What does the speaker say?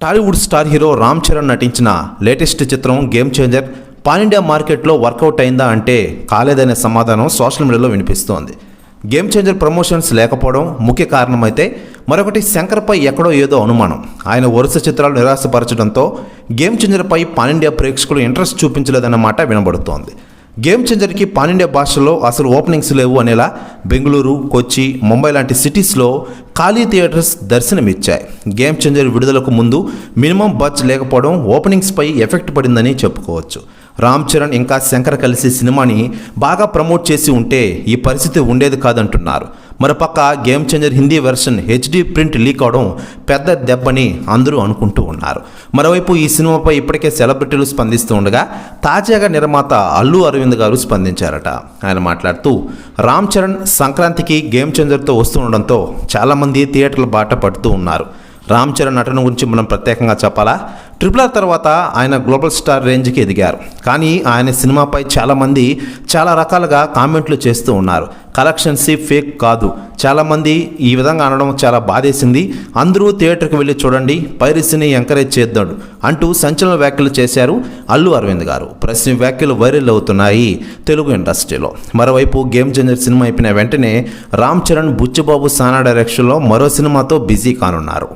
Tollywood star hero Ram Charan నటించిన latest చిత్రం game changer pan India మార్కెట్లో వర్కౌట్ అయిందా అంటే కాలేదనే సమాధానం సోషల్ మీడియాలో వినిపిస్తోంది. గేమ్ చేంజర్ ప్రమోషన్స్ లేకపోవడం ముఖ్య కారణమైతే మరొకటి శంకర్పై ఎక్కడో ఏదో అనుమానం. ఆయన వరుస చిత్రాలు నిరాశపరచడంతో గేమ్ చేంజర్పై పాన్ ఇండియా ప్రేక్షకులు ఇంట్రెస్ట్ చూపించలేదన్నమాట వినబడుతోంది. గేమ్ చేంజర్కి పాన్ ఇండియా భాషల్లో అసలు ఓపెనింగ్స్ లేవు అనేలా బెంగళూరు, కొచ్చి, ముంబై లాంటి సిటీస్లో ఖాళీ థియేటర్స్ దర్శనమిచ్చాయి. గేమ్ చేంజర్ విడుదలకు ముందు మినిమం బడ్జ్ లేకపోవడం ఓపెనింగ్స్పై ఎఫెక్ట్ పడిందని చెప్పుకోవచ్చు. రామ్ చరణ్ ఇంకా శంకర్ కలిసి సినిమాని బాగా ప్రమోట్ చేసి ఉంటే ఈ పరిస్థితి ఉండేది కాదంటున్నారు. మరోపక్క game changer Hindi version HD print leak అవడం పెద్ద దెబ్బని అందరూ అనుకుంటూ ఉన్నారు. మరోవైపు ఈ సినిమాపై ఇప్పటికే సెలబ్రిటీలు స్పందిస్తూ ఉండగా తాజాగా నిర్మాత అల్లు అరవింద్ గారు స్పందించారట. ఆయన మాట్లాడుతూ రామ్ చరణ్ సంక్రాంతికి గేమ్ చేంజర్తో వస్తుండడంతో చాలామంది థియేటర్ల బాట పడుతూ ఉన్నారు. రామ్ చరణ్ నటన గురించి మనం ప్రత్యేకంగా చెప్పాలా? RRR తర్వాత ఆయన గ్లోబల్ స్టార్ రేంజ్కి ఎదిగారు. కానీ ఆయన సినిమాపై చాలామంది చాలా రకాలుగా కామెంట్లు చేస్తూ ఉన్నారు. కలెక్షన్స్ ఫేక్ కాదు, చాలామంది ఈ విధంగా అనడం చాలా బాధేసింది. అందరూ థియేటర్కి వెళ్ళి చూడండి, పైరసీని ఎంకరేజ్ చేద్దాడు అంటూ సంచలన వ్యాఖ్యలు చేశారు అల్లు అరవింద్ గారు. ప్రస్తుతం వ్యాఖ్యలు వైరల్ అవుతున్నాయి తెలుగు ఇండస్ట్రీలో. మరోవైపు గేమ్ చేంజర్ సినిమా అయిపోయిన వెంటనే రామ్ చరణ్ బుచ్చిబాబు సానా డైరెక్షన్లో మరో సినిమాతో బిజీ కానున్నారు.